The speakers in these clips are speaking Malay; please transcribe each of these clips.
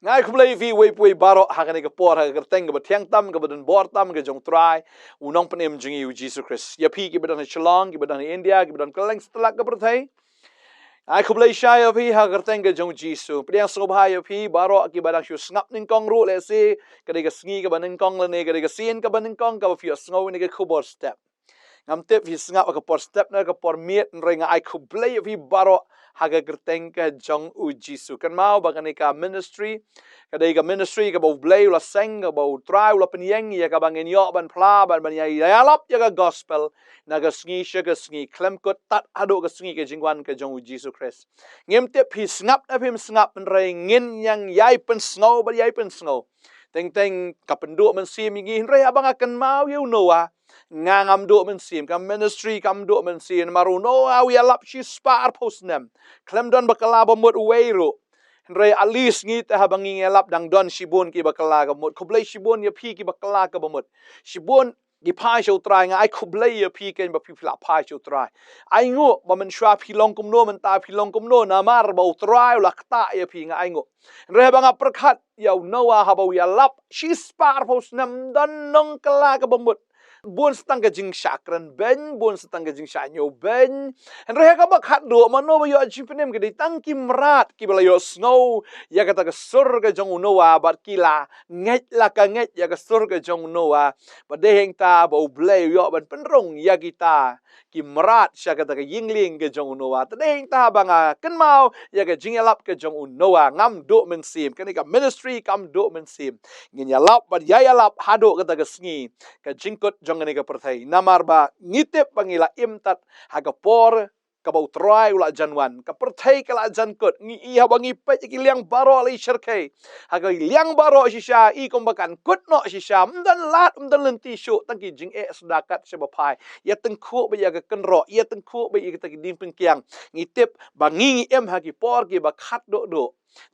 ngay khublei vi wei pui baro hakane ka por ha gerteng ka thiang tam ka badan bor tam ka jong trai unong penem jingi u Jesus Christ ya pi ki badan Shillong ki badan India ki badan keleng setelak ka perthai ai khublei shy of hi ha gerteng ka jong Jesus priang sobhai of hi baro ki badan shu snap ning kong ru le si ka de ka sngi ka banin kong le ne ka de ka sin ka banin kong ka fi sngo ni ka khubor step ngam tep hi snap ka por step na ka por miet ringa ai khublei of hi baro haga gerteng ka jong u Jesus kan mau bagani ka ministry kadai ka ministry ka bau blay la seng ka bau try la penyeng ya ka bangin yo ban pla ban ya yalap ya ka gospel na ka sngi sha ka sngi klem ko tat ado ka sngi ka jingwan ka jong u Jesus Christ ngem te phi snap na phim snap pen re ngin yang yai pen snow ba yai pen snow teng teng ka pendu men sim ngi re abang akan mau you know ngangam do men sim kam ministry kam do men sim maru no wi alap shi spar postnem klem don bakala ba mot weiro Henry at least ngi ta habangi ngelap dang don shibun ki bakala ka mot khublei shibun ya phi ki bakala ka bamot shibun gi phai show try nga ai khublei ya phi ken ba phi fla phai show try ai ngo ba man shwa phi long kum no man ta phi long kum no na mar ba try la kta ya phi nga ai ngo re ba nga prakhat ya noa ha ba ya lap shi spar pos nam don nong kala ka bamot buôn stang ka jing shakran ben buôn stang ka jing shanyo ben and reha ka bakhat do mano ba yo chipenem ke tang kimrat ki bala yo snow ya ka ta ka sur ka jong noa bat kila nget la ka nget ya ka sur ka jong noa ba de heng ta ba blay yo ban penrong ya kita kimrat sha ka ta ka yingling ka jong noa ta de heng ta ba nga kan mau ya ka jing lap ka jong noa ngam do men sim ka ni ka ministry kam do men sim ngin ya lap ba ya lap hado ka ta ka sngi ka jingkot ngani ka perthai namar ba ngitep pangila imtat haga por ka bau try ula janwan ka perthai kala jankot ngi i habangi pe ki liang baro ali sherkai haga liang baro shisha i kombakan kut no shisha mdan lat mdan lenti shu tangki jing e sedakat sebapai ya tengku ba ya ka kenro ya tengku ba i ta ki dim pengkiang ngitep bangi em hagi por ki ba khat do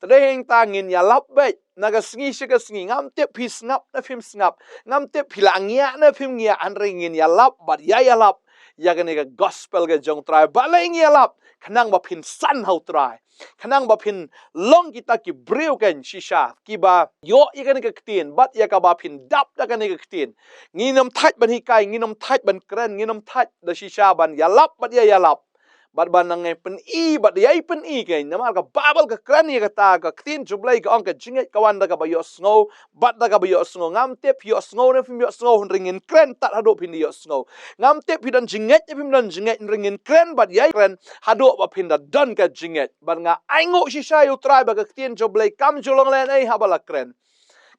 tadeng tangin ya lap be naga sngi shika sngi ngam te phi snap na phim snap ngam te philangya na phim ngya an ringin ya lap bat ya lap ya gane ga gospel ga jong try baleng ya lap khanang ba phin san how try khanang ba phin long kita ki breu ken shisha ki ba yo i gane ga ktin bat ya ka ba phin dap da gane ga ktin nginom thaj ban hi kai nginom thaj ban kren nginom thaj da shisha ban ya lap bat ya lap bat banang pen i bat yai pen i ke namar ka babal ka krani ka ta ka ktin jublai ka ong ka jinget ka wanda ka ba yo snow bat da ka ba yo snow ngam te yo snow ne fim yo snow ringin kren tat hado pin yo snow ngam te dan jinget ne fim dan jinget ringin kren bat yai kren hado ba pin da don ka jinget bat nga aingo shisha yo try ba ka ktin jublai kam julong len ai habala kren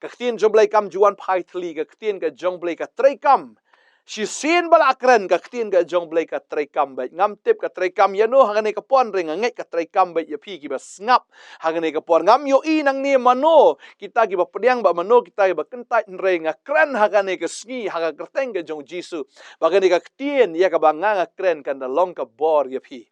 ka ktin jublai kam juan phai thli ka ktin ka jongblai ka trei kam si sin bala kren ka ktin ka jong blai ka trekam ba ngam tip ka trekam yano hangane ka pon ring ngai ka trekam ba ya phi ki ba ngap hangane ka pon ngam yo i nang ni mano kita ki ba pediang ba mano kita ba kentai ring kren hangane ka sngi haga kerteng ka jong jisu ba ka ktin ya ka ba nga kren kan da long ka bor ya phi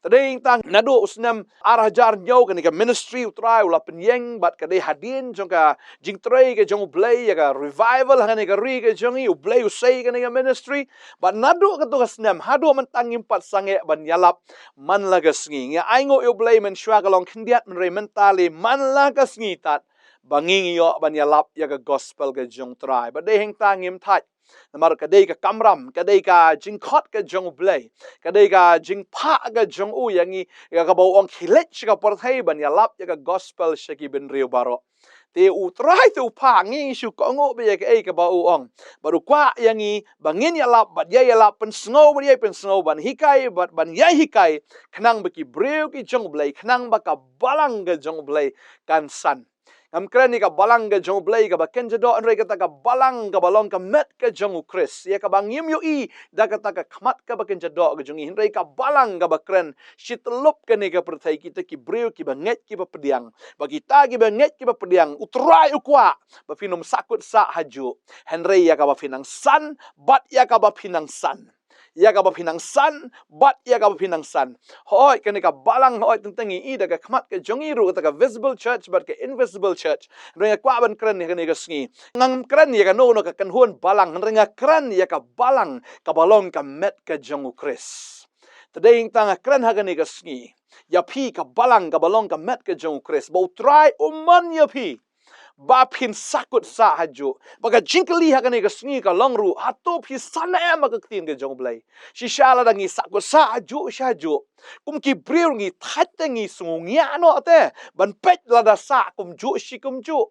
tadeng tang nado usnam arhajar nyau kan ka ministry utrai ula penyeng bat ka de hadin jong ka jingtrei ka jong blai ya ka revival hangane ka ri ka jong i blai usai kan ka ministry bat nado ka to usnam hado man tangim pat sange ban yalap man la ka sngi ya aingo yo blai men shwa ka long khindiat men re mentali man la ka sngi tat banging yo ban yalap ya ka gospel ka jong trai ba de heng tangim thaj namar kadai ka kamram kadai ka jingkhot ka jong blai kadai ka jingpha ka jong u yangi ya ka bau ong khilet ka porthai ban ya lap ya ka gospel shaki ben riu baro te u trai tu pha ngi shu ko ngo be ka ei ka bau ong baru kwa yangi bangin ya lap bat ya lap pen snow ban ya pen snow ban hikai bat ban ya hikai khnang ba ki breu ki jong blai khnang ba ka balang ka jong blai kan san ngam kren ni ka balang ka jong blai ka ba ken jado an re ka ta ka balang ka balong ka met ka jong Chris ya ka bang yim yu i da ka ta ka khmat ka ba ken jado ka jong hi re ka balang ka ba kren shitlup ka ni ka perthai kita ki breu ki ba nget ki ba pediang ba kita ki ba nget ki ba pediang utrai ukwa ba finom sakut sa haju henry ya ka ba finang san bat ya ka ba finang san ya ka ba pinang san bat ya ka ba pinang san hoi kan ka balang hoi tentang i da ka khmat ka jongi ru ka visible church but ka invisible church renga kwa ban kran ni ka sngi ngam kran ya ka no ka kan huan balang renga kran ya ka balang ka balong ka met ka jongu Chris tadeng tanga kran ha ka sngi ya phi ka balang ka balong ka met ka jongu Chris bo try man ya phi bapin sakut sa haju baga jingkali hakane ka sngi ka longru hato phi sana ma ka tin ke jong blai shishala dangi sakut sa haju shaju kum ki bril ngi thatte ngi sungya no ate ban pet lada sa kum ju shi kum ju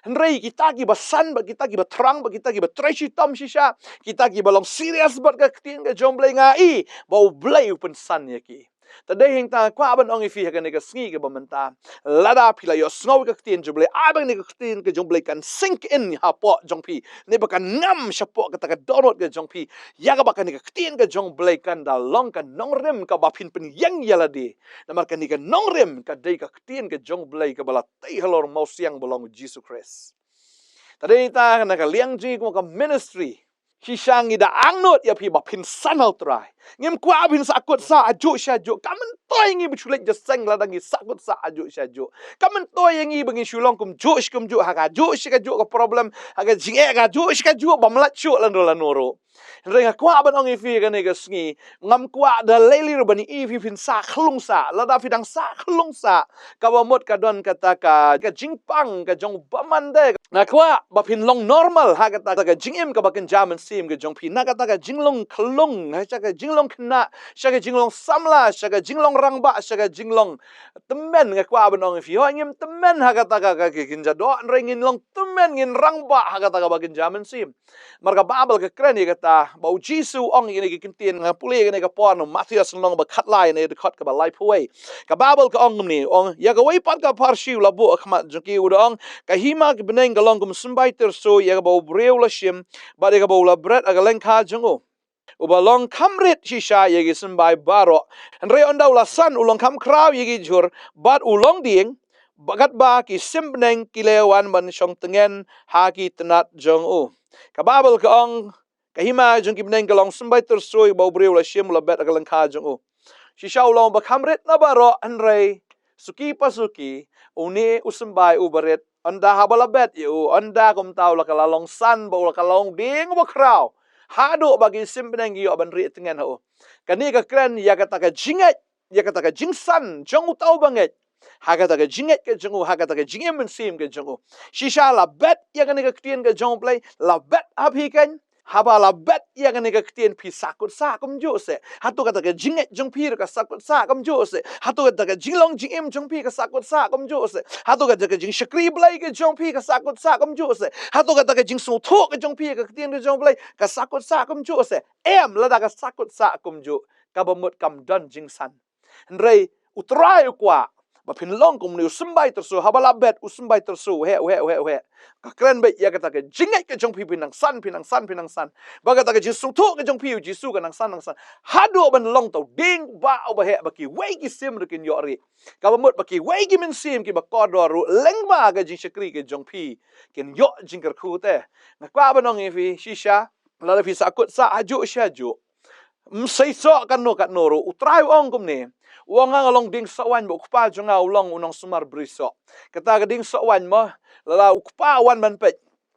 Henry kita ki basan ba kita ki batrang ba kita ki batreshi tom shisha kita ki balong serious bat ka tin ke jong blai ngai bau blai pen san ya ki Tadai hing ta kwa ban ong ifi hakan nega sngi ke bamenta lada pila yo snow ka tin jumble abang nega tin ke jumble kan sink in hapo jongpi ne bakan ngam shapo ka ta donot ke jongpi ya ka bakan nega tin ke jumble kan da long kan nongrem ka bapin pen yang yaladi namar kan nega nongrem ka dei ka tin ke jumble ka bala tai halor mau siang belong Jesus Christ Tadai ta nega liang ji ko ka ministry Hishangi da angnot ya pi bapin sanal try ngem kwa bin sakut sa aju syaju kamen toy ngi bichulet je seng la dangi sakut sa aju syaju kamen toy ngi bengi shulong kum ju haka ju ka ju ka problem haka jinge ka ju bamlat chu lan do lanoro renga kwa ban ong ifi ka ne ka sngi ngam kwa da leli ro bani ifi fin sa khlung sa la da fidang sa khlung sa ka ba mot ka don kata ka jingpang ka jong bamande na kwa bapin long normal haka ta ka jingim ka bakin jaman sim ka jong pi na ka ta ka jinglong khlung ha cha ka jinglong khna sha ka jinglong samla sha ka jinglong rangba sha ka jinglong temen ka kwa ban ong ifi ho ngim temen haka ta ka kinja do rengin long temen ngin rangba haka ta ka bakin jaman sim marga babel ka kren ka ta bau jisu ong ini ki kintin nga puli ka ne ka pon Matthias long ba khat lai ne de khat ka ba lai phuai ka babel ka ong ni ong ya ka wei pat ka par shiu la bu khma joki u dong ka hima ki beneng ka long kum sumbai ter so ya ka bau breu la shim ba de ka bau la bret aga leng kha jongo ubalong kamrit shisha yegi sumbai baro andre ondaw la san ulong kam kraw yegi jur bat ulong ding bagat ba ki simneng kilewan ban shong tengen ha ki tenat jong u ka babel ka ong kahima jong ki beneng ka long sumbai ter so bau breu la shim la bet aga leng kha jong u shisha ulong ba kamrit na baro andre suki pasuki uni usumbai ubaret anda habala bet yu anda kum taw la kala long san ba la kala long ding ba kraw Hato bagi simpeneng yo ban ri tengen ho kani ka kren ya kata ka jinget ya kata ka jingsan jong tau banget ha kata ka jinget ke jong ha kata ka jingem men sim ke jong shisha la bet ya kani ka tien ke jong play la bet hapi kan haba la bet ya kani ka tien pi sakut sa kum jo se hatu kata ka jinget jong pi ka sakut sa kum jo se hatu kata ka jinglong jingem jong pi ka sakut sa kum jo se hatu kata ka jing shakri blai ke jong pi ka sakut sa kum jo se hatu kata ka jing su tho ke jong pi ka tien ke jong blai ka sakut sa kum jo se em la da ka sakut sa kum jo ka bamut kam don jing san rei utrai kwa ba phin long kum ni usumbai tersu habala bet usumbai tersu he ka kren be ya kata ka jingai ke jong pi pinang san ba kata ka jisu tho ke jong pi jisu ka nang san hado ban long tau ding ba ba he ba ki wei ki sim kin yori ka bamut ba ki wei ki min sim ki ba kodoru leng ba ga jing shakri ke jong pi kin yo jing kar khu te na kwa banong ifi shisha la fi sakut sa aju shaju msai so kan no ro utrai ong kum ne wong ang long ding sawan bo kpa jonga ulong unong sumar briso kata ga ding sawan mo la ukpa wan man pe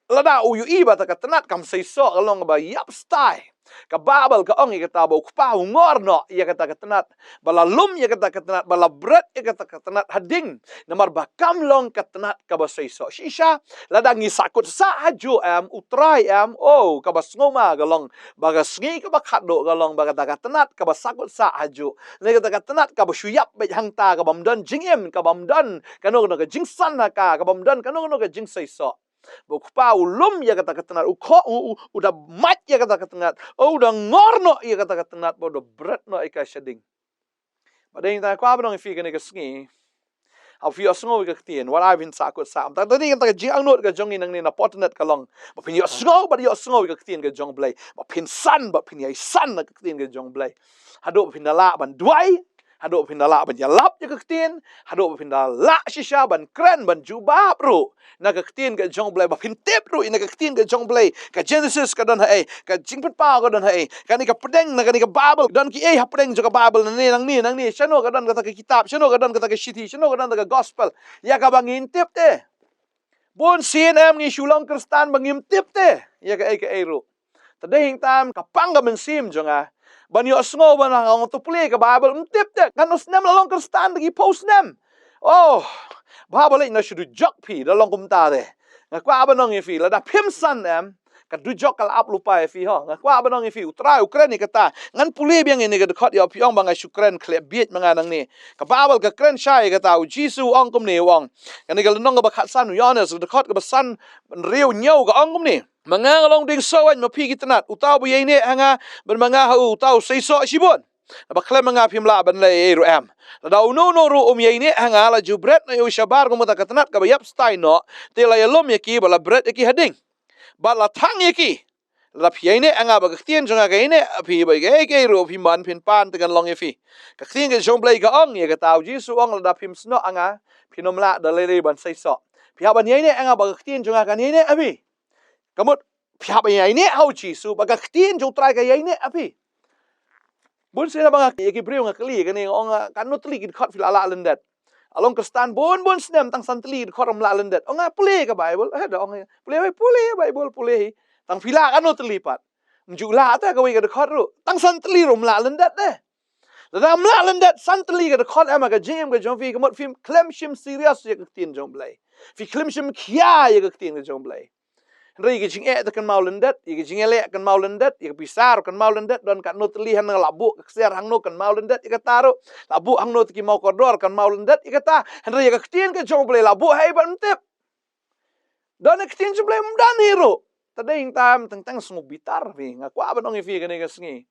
la da u yu iba ta katanat kam sai so along ba yap stai ka babal ka ong kata bo kpa ngor no ya kata katanat bala lum ya kata katanat bala bret ya kata katanat hading namar ba kam long katanat ka ba sai so shisha la da ngi sakut sa haju am utrai am oh ka ba ngoma galong baga sngi ka ba khado galong baga ta katanat ka ba sakut sa haju ne kata katanat ka ba shuyap be hang ta ka bam don jingem ka bam don ka no ka jingsan ka bam don ka no ka jing sai so Bukpa ulum ya kata ketenat udah mat ya kata ketenat udah ngorno ya kata ketenat udah berat no ika shading. Pada yang tak apa dong ifi kene kesengi. Au fi osngo ka ketien what I've been sakut sam. Tadi yang tak jiang not ka jongi nang ni na Potternet kalong. Ba pin osngo ba osngo ka ketien ka jong blai. Ba pin san ba pin yai san ka ketien ka jong blai. Hado pin dala ban duai Hado pindala ban yalap ya ketien hado pindala shisha ban kren ban jubah bro na ketien ka jong blai ba pintep bro ina ketien ka jong blai ka Genesis ka don ha ka jingpet pa ka don ha ka ni ka pedeng na ka ni ka Bible don ki ha pedeng jo ka Bible nang ni shano ka don ka kitab shano ka don ka shiti shano ka don ka gospel ya ka bangin tip te bon CNM ni Shillong Kristan bangim tip te ya ka ro tadeng tam ka pangga mensim jonga ban yo sngo ban ang tupli ka Bible tip te kanus nem la long Kristan gi post nem oh Bible na shudu jok pi da long kum ta de ngakwa banong ifi la da phim san em ka du jok kal ap lupa ifi ho ngakwa banong ifi utrai Ukraine kata ngan puli biang ini ka dekhot ya piong bang Ukraine khle biet manga nang ni ka babal ka kren shai kata u Jisu ong kum ni wong kan ni ka nong ka khat san Yohanes dekhot ka san riu nyau ka ong kum ni manga long ding sawan ma phi kitanat utaw bu ye ne hanga ben manga ha utaw seiso sibon ba klem nga phim la ban le ru am la da no ru ye ne hanga la ju bread na yo shabar ko mata katanat ka ba yap stai no te la yalom ye ki ba la bread ye ki hading ba la thang ye ki la phi ne anga ba ktien jonga ga ne phi ba ge ru phi man phin pan te kan long ye fi ka ktien ge jong blai ka ong ye ka taw ji su ong la da phim sno anga phinom la da le ban seiso phi ban ye ne anga ba ktien jonga ka ne abi kamut phi ba ye ne au ji su ba ka ktien jong trai ka ye ne abi bun sila bang ki brio ngakli kani ong kanut li kit khot fil ala lendet along kestan bun snem tang santli khot ram la lendet ong pule ka bible ada ong pule bible pule tang fila kanut li pat mjula ta ka wi ka khot ru tang santli rum la lendet de ram la lendet santli ka khot ama ka jim ka jong fi ka mot film klem shim serious ye ka tin jong blai fi klem shim khia ye ka tin ka jong blai Ri ke jing e kan mau lendet, ke jing ele kan mau lendet, ke pisar kan mau lendet don kan no teli han labu kser hang no kan mau lendet ke taru labu hang no ki mau kodor kan mau lendet ke ta han ri ke tin ke jong ble labu hai ban tip don ke tin jong ble dan hero tading tam teng sungu bitar vi ngakwa ban ong fi ke ne ke sngi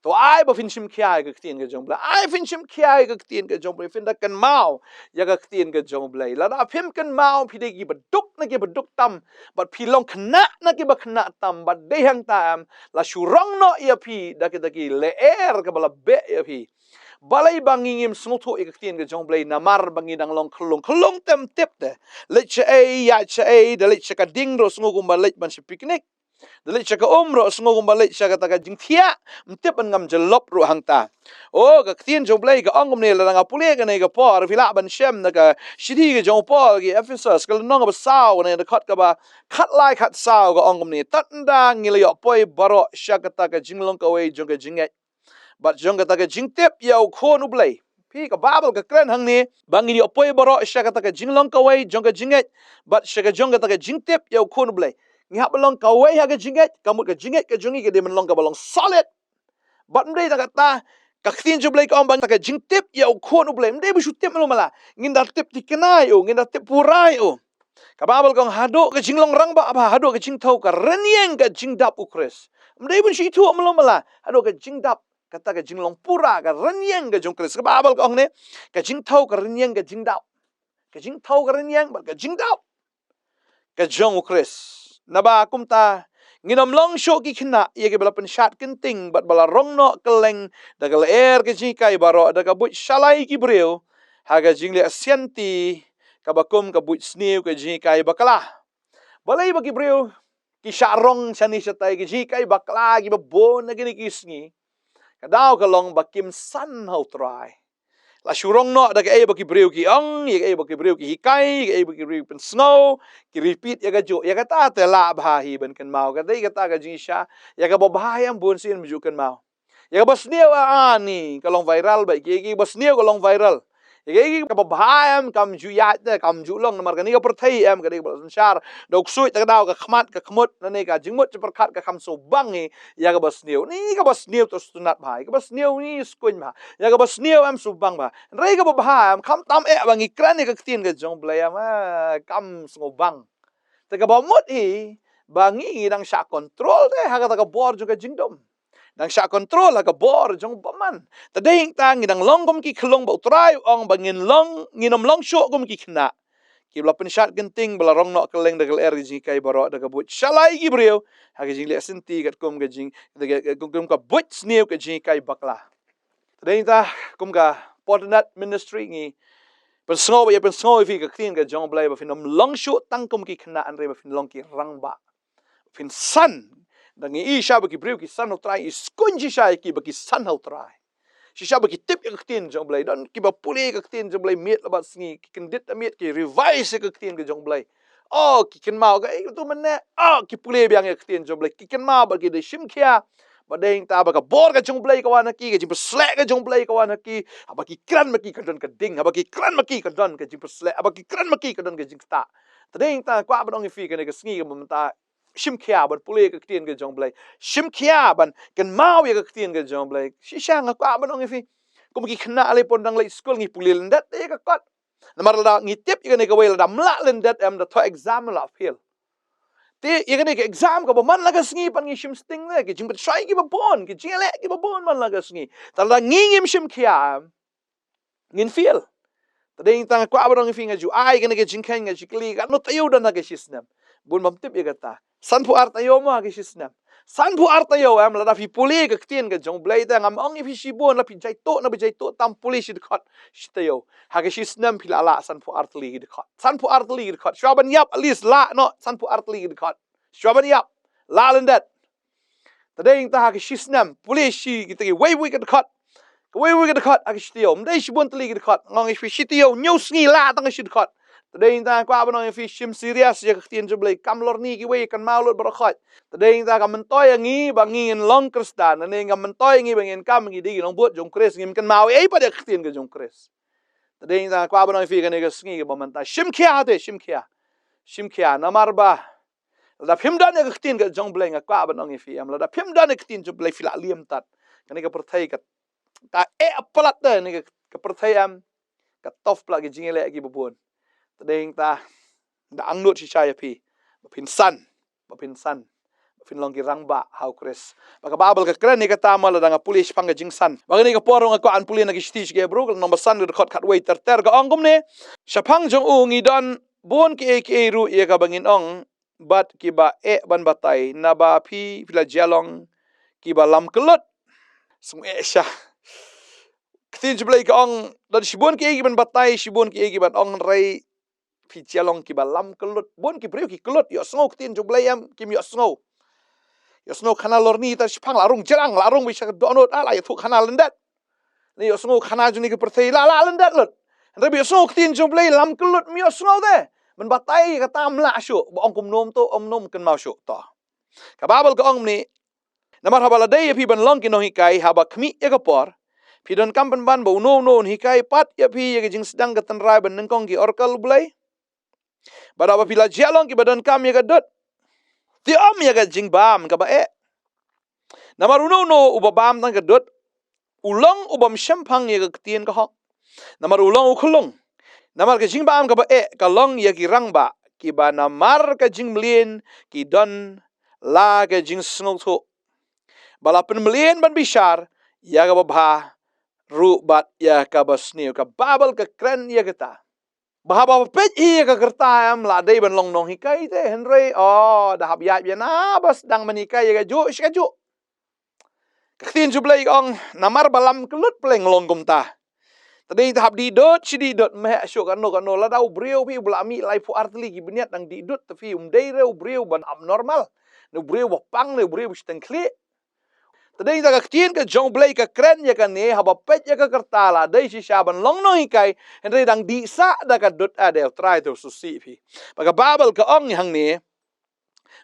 to ai ba fin shim khia ke tin ke jong ble ai fin shim khia ke tin ke jong ble fin da kan mau ya ke tin ke jong ble la da phim kan mau phi de gi baduk na gi baduk tam but phi long khna na gi ba khna tam but de hang tam la shurong no ya phi da ki le er ke bala be ya phi balai bangingim snutho ik tin ke jong ble na mar bangi dang long khlong tem tip de le che e ya che e de le che ka ding ro sngu gum ba le ban shi picnic Dali chaka umro sngo gumbalik chaka taka jingthia mtip an ngam jelop ru hangta o ga ktien joblay ga ongum ne la nga pule ga ne ga por vila ban shem na ga shidi ga jong por gi Ephesus ga nong ba saw ne da khat ka ba khat lai khat saw ga ongum ne tatnda ngil yo poi baro chaka taka jinglong ka we jong ga jinget bat jong ga taka jingtip yo khon ublay pi ka babel ka kren hang ni bangi yo poi baro chaka taka jinglong ka we jong ga jinget bat chaka jong ga taka jingtip yo khon ublay ngihap belong kawai haga jinget kamu ka jinget ka jungi ke dia melong ka belong solid but mdei ta kata ka khin ju blai ka om bang ka jingtip ya khon u blai mdei bu shutip melo mala ngin da tip tikenai o ngin da tip purai o ka babel kong hado ka jinglong rang ba hado ka jingthau ka renyeng ka jingdap ukres mdei bu shi thu melo mala hado ka jingdap kata ka jinglong pura ka renyeng ka jongkres ka babel kong ne ka jingthau ka renyeng ka jingdap ka jingthau ka renyeng ba ka jingdap ka jong ukres naba kumta nginom long show ki khna ye ke bala pen shat kenting bat bala rong no keleng da gal air ke ji kai baro da ka but shalai ki breu ha ga jingle asianti ka bakum ka but snew ke ji kai bakala balai ba ki breu ki sharong chani chatai ke ji kai bakla ki ba bon na ki sngi ka daw ka long bakim san how try la shurong no da ke ba ki breu ki ong ye ba ki breu ki hikai ye ba ki breu pen snow ki repeat ya ga jo ya ga ta te la bha hi ben kan mau ga dei ga ta ga ji sha ya ga ba bha yam bun sin ju kan mau ya ga bas neu ni ka long viral ba ki bas neu ka long viral ya ga ba bha yam kam ju ya te kam ju long mar ga ni ga per thai em ga dei ba san shar dok sui ta daw ka khmat ka khmut na ne ka jingmut per khat ka kham so bang ni ya ga bas neu ni ga bas neu to sunat bhai ga bas neu ni skun ma ya ga bas neu am su bang ba rei ga ba bha am kham tam e bang i kran ni ka tin ga jong blai am kam so bang ta ka ba mut hi bangi dang sha control de ha ka bor ju ka jingdom dang sha control ha ka bor jong baman ta ding tang dang long gum ki khlong ba trai ong bangin long nginom long sho gum ki khna ki bla pen shat genting bla rong no keleng da gal er ji kai baro da ka but shalai gi breu ha ka jing le senti kat kum ga jing da kum ka but sneu ka ji kai bakla ta ding ta kum ka Potternet ministry ngi pen sngo ba pen sngo fi ka tin ga jong blai ba finom long sho tang kum ki khna an re ba fin long ki rang ba fin san dang i sha ba ki breu ki san ho try is kunji sha ki ba ki san ho try si sha ba ki tip ka tin jong blai don ki ba puli ka tin jong blai miet la ba sngi ki kan dit miet ki revise ka tin ka jong blai oh ki kan mau ka tu man ne oh ki puli biang ka tin jong blai ki kan mau ba ki de shim khia ba ding ta ba ka bor ka jong blai ka wana ki jim slek ka jong blai ka wana ki ba ki kran ma ki ka don ka ding ba ki kran ma ki ka don ka jim slek ba ki kran ma ki ka don ka jing sta Tadeng ta kwa ban ong fi kan ke sngi ke menta shim khia ban pule ke tien ke jong blai shim khia ban kan mau ya ke tien ke jong blai si sang kwa ban ong fi ko ki khna le pon dang le school ngi pule lendat e ka kot namar la ngi tip ke ne ke wel da mla lendat am da to exam la fail te ye ke exam ko man la ke sngi pan ngi shim sting le ke jing pat try ki ba bon ke jing le ki ba bon man la ke sngi ta la ngi ngim shim khia ngin fail tadeng tang kwa ba dong fi nga ju ai ke ne ke jing khen nga jikli ka no tayu da na ke shisnam bun mam tip ye ta san pu ar tayo ma ke shisnam san pu ar tayo am la da fi puli ke tien ke jong blai da ngam ong fi shibon la fi jai to na bi jai to tam puli shi khot shtayo ha ke shisnam phi la san pu ar tli de khot san pu ar tli de khot shwaban yap at least la no san pu ar tli de khot shwaban yap la lendat tadeng ta ha ke shisnam puli shi ki te wei wei ke khot we get cut agistio mdai shibun tli get cut ngong fi shitio nyu sngi la tang shit cut tadeng ta kwa ban fi shim serious ya ktien jublai kam lor ni ki we kan maulot bar khat tadeng ta kam toy ngi ba ngi in long kristan ne ngam toy ngi bangin kam ngi di long bot jong kres ngim kan mau e pa de ktien ke jong kres tadeng ta kwa ban fi kan ke sngi ke ba ta shim khia de shim khia na marba la phim dan ke ktien ke jong blai nga kwa ban fi am la phim dan ke ktien jublai fila liam tat kan ke perthai ka ta apalat da ni ke perthayam ka tof pla ke jingele ki bubun tadeng ta da angnut si chaya pi bapin san bapin long ki rangba hau kres baka babel ka kren ni ka tama la danga pulis pang jing san baka ni ka porong ko an pulin na ki stis ke bro nomor san de khot khat wei ter ka ongum ne shapang jong u ngi don bon ki e ru ye ka bangin ong bat ki ba ban batai na ba pi pila jalong ki ba lam kelut sung sha Ktin jublai ka ong dan shibun ki ban batai shibun ki ban ong rai phi chalong ki balam kelut bon ki priu ki kelut yo sngo ktin jublai am kim yo sngo khana lorni ta shpang larung jarang larung bisa donot ala ya thu khana lendat ni yo sngo khana juni ki perthei la lendat lut rebi yo sngo ktin jublai lam kelut mi yo sngo de ban batai ka tam la shu bo ong kum nom to om nom kan mau shu to ka babal ka ong ni namar habala dai phi ban long ki no hi kai haba khmi e ka por Pidon kampan ban bo no hikai pat ya pi ya jing sedang gatan rai ban nengkong ki orkal bulai. Bada ba pila jalong ki badan kam ya gadot. Ti om ya ga jing bam ka ba Namar no uba bam tang gadot. Ulong ubam shampang ya ga ktien ka hok. Namar ulong ukulong. Namar ka jing bam ka ba ka long ya ki rang ba ki ba namar ka jing mlien ki don la ka jing snul tho. Bala pen mlien ban bishar ya ga ba rubat ya ka basniu ka babal ka kren ya kita bahaba pej i ka kerta am la dei ban long nong hikai te henry da hab ya na bas dang manikai ya ju shka ju ktin ju blai ong namar balam kelut pleng long gumta tadi hab di dot me shu kan no la dau breu pi blami lai fu artli ki bniat dang di dot fi dei reu breu ban abnormal no breu pang no breu steng kli Tadeng ta ktin ka jong blai ka kren ya ka ne haba pet ya ka kertala dai si shaban long no hikai henry dang di sa da ka dot adel try to susi phi baga babel ka ong hang ne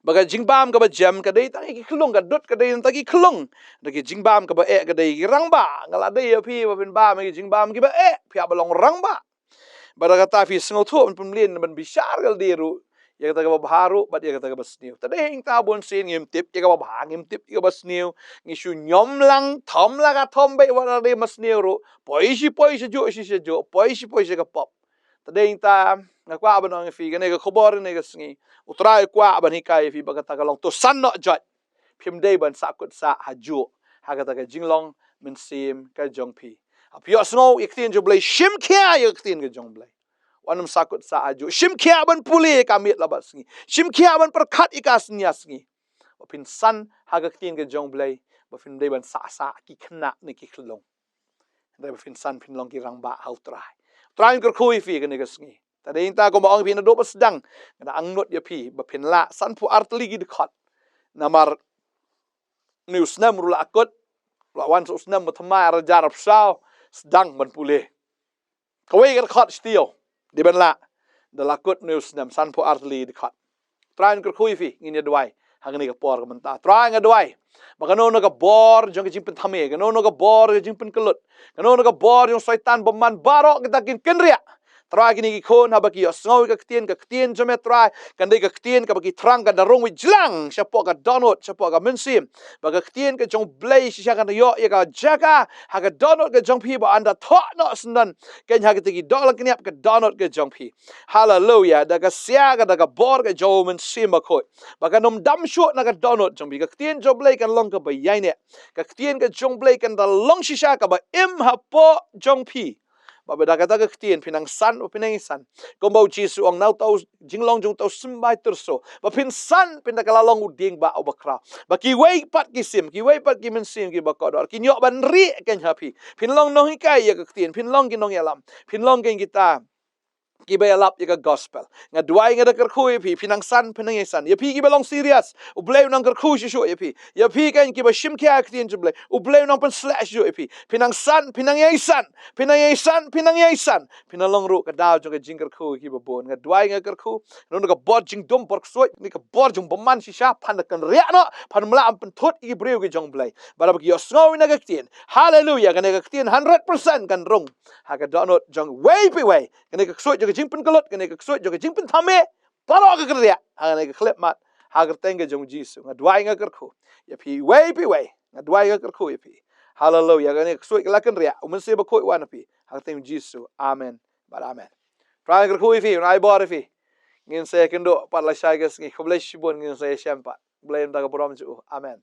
baga jingbam ka ba jam ka dai tang ki klung ka dot ka dai ta ki klung da ki jingbam ka ba ka dai ki rang ba ngala dai ya phi ba bin ba me jingbam ki ba phi ba long rang ba bada ka ta phi sngo thu pun lien ban bishar gal deru ya kata ka baharu bat ya kata ka basniu tadeng ta bon sin ngim tip ya ka ba ngim tip ya basniu ngi shu nyom lang thom la ka thom be wa de masniu ru poi shi ju poi shi ka pop tadeng ta na kwa ban ngi fi ga ne ka khubor ne ka sngi utrai kwa ban hi kai fi ba ka ta ka long to san no jot phim dei ban sa kut sa haju ha ka ta ka jinglong min sim ka jong phi apyo sno iktin ju blai shim kya iktin ka jong blai wanam sakut sa aju shim khia ban puli kamit labat sngi shim khia ban perkhat ikas nia sngi bapin san haga tin ke jong blai bapin dei ban sa ki khna ni ki khlong dei bapin san pin long ki rang ba hau trai ker khui fi ke ni sngi ta dei ta ko ma ong pin do pas dang na angnot ya phi bapin la san pu artli gi khat namar news nam rula akut la wan so snam mathma ra jarap sao sedang ban puli kawai ker khat stio di ban la da lakut news nam san po artli di khat trai ker khui fi ngin ya duai hangni ka por ka manta trai nga duai magano no ka bor jong jing pen thame gano no ka bor jing pen kelut gano no ka bor jong syaitan beman barok kita kin kenria try gini ki kon habaki osngau ka ktien jome try kan dei ka ktien ka baki trang ka darong wi jlang siapa ka donot siapa ka mensim ba ka ktien ka jong blai sia kan yo ya ka jaga ha ka donot ka jong pi ba anda tho no sendan ken ha ka tiki dol kniap ka donot ka jong pi hallelujah da ka sia ka da ka bor ka jo mensim ba khoi ba ka nom dam shot na ka donot jong pi ka ktien jo blai kan long ka ba yai ne ka ktien ka jong blai kan da long sisa ka ba im ha po jong pi Baba kata ke ktien pinang san o pinang isan. Kung bau Jisu ang nau tau jinglong jung tau sembah terso. Ba pin san pin kalalong uding ba o bakra. Ba ki wei pat kisim ki wei pat ki mensim ki bakodor. Ki nyok ban ri ken happy. Pin long nong hikai ya ke ktien pin long ki nong yalam. Pin long ken kita Kiba alap ya gospel. Nga duai nga da kerkui pi pinang san pinang yesan. Ya pi kiba long serious. U bleu nang kerkui shu ya pi. Ya pi kan kiba shim kya ktien juble. U bleu nang pen slash shu ya pi. Pinang san pinang yesan. Pinang yesan pinang yesan. Pinang long ru ka dau jong ka jing kerkui kiba bon. Nga duai nga kerku. Nung ka bod jing dum por ksoi ni ka bod jong baman si sha pan kan ria no pan mla am pen thot i breu ki jong blai. Bara ki osngau na ka ktien. Hallelujah kan ka ktien 100% kan rong. Ha ka donot jong way pi way. Kan ka ksoi jing pen kelot kene ka ksoi jo jing pen thame paro ka kerja ha ne ka klep mat ha ka tenge jong Jisu nga duai nga kerku ya pi way nga duai nga kerku ya pi hallelujah kene ka ksoi la kan ria o men se ba koi wan pi ha ka tenge Jisu amen bar amen pra kerku fi nai bor fi ngin se kendo pat la shai gas ngi khoble shibon ngin se shampa blame da ka borom ju amen